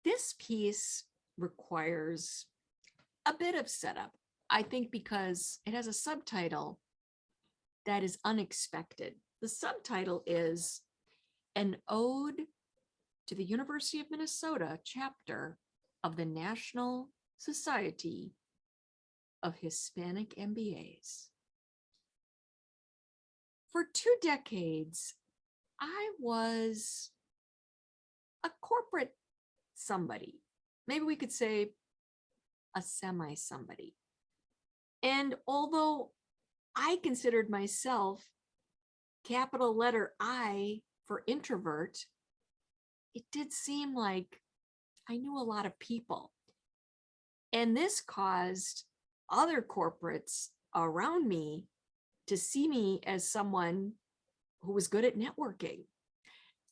This piece requires a bit of setup, I think, because it has a subtitle that is unexpected. The subtitle is An Ode to the University of Minnesota chapter of the National Society of Hispanic MBAs. For 2 decades, I was a corporate somebody. Maybe we could say a semi somebody. And although I considered myself capital letter I for introvert, it did seem like I knew a lot of people. And this caused other corporates around me to see me as someone who was good at networking.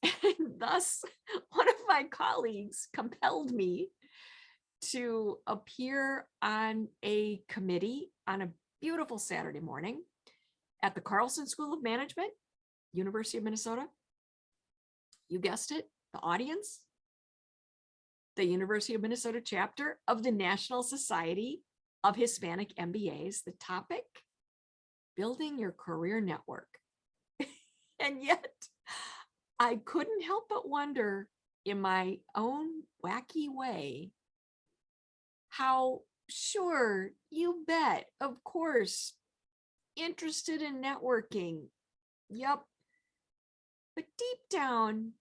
And thus, one of my colleagues compelled me to appear on a committee on a beautiful Saturday morning at the Carlson School of Management, University of Minnesota. You guessed it, the audience, the University of Minnesota chapter of the National Society of Hispanic MBAs. The topic, building your career network. And yet, I couldn't help but wonder, in my own wacky way, how, sure, you bet, of course, interested in networking. Yep. But deep down,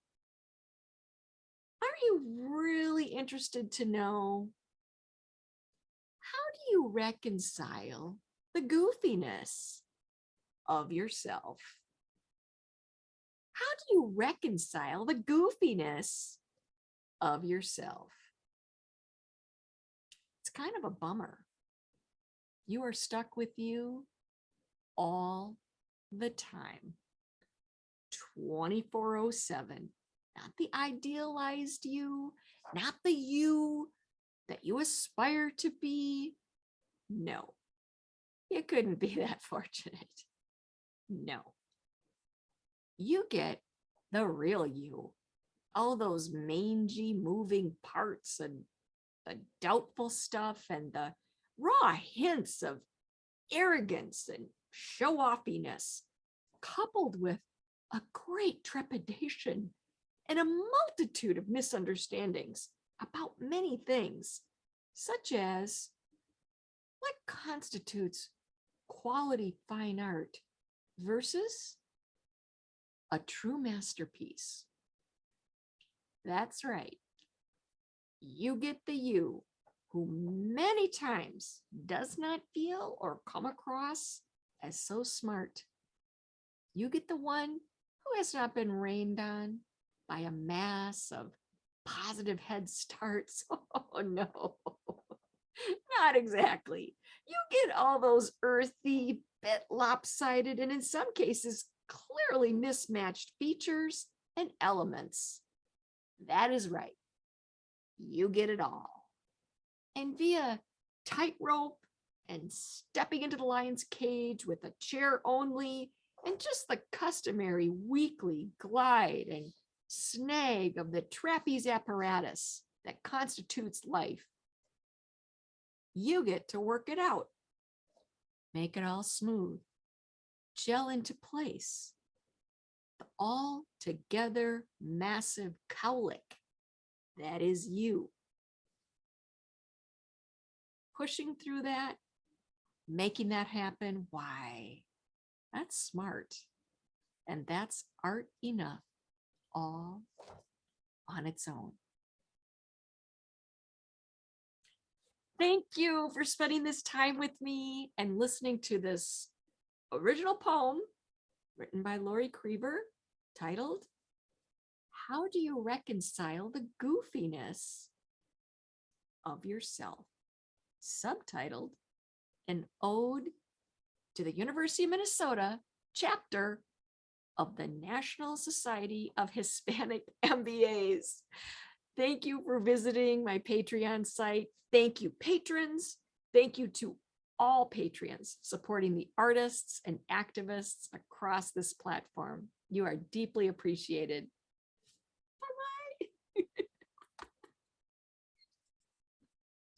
are you really interested to know, how do you reconcile the goofiness of yourself? How do you reconcile the goofiness of yourself? It's kind of a bummer. You are stuck with you all the time, 24/7. Not the idealized you, not the you that you aspire to be. No, you couldn't be that fortunate. No. You get the real you, all those mangy moving parts and the doubtful stuff and the raw hints of arrogance and show-offiness, coupled with a great trepidation and a multitude of misunderstandings about many things, such as what constitutes quality fine art versus a true masterpiece. That's right. You get the you who many times does not feel or come across as so smart. You get the one who has not been rained on by a mass of positive head starts. Oh no, not exactly. You get all those earthy, bit lopsided, and in some cases, clearly mismatched features and elements. That is right. You get it all. And via tightrope and stepping into the lion's cage with a chair only and just the customary weekly glide and snag of the trapeze apparatus that constitutes life, you get to work it out, make it all smooth, gel into place. The all together massive cowlick that is you. Pushing through that, making that happen, why, that's smart. And that's art enough all on its own. Thank you for spending this time with me and listening to this original poem written by Lori Krieber, titled, How Do You Reconcile the Goofiness of Yourself? Subtitled, An Ode to the University of Minnesota chapter of the National Society of Hispanic MBAs. Thank you for visiting my Patreon site. Thank you, patrons. Thank you to all patrons supporting the artists and activists across this platform. You are deeply appreciated.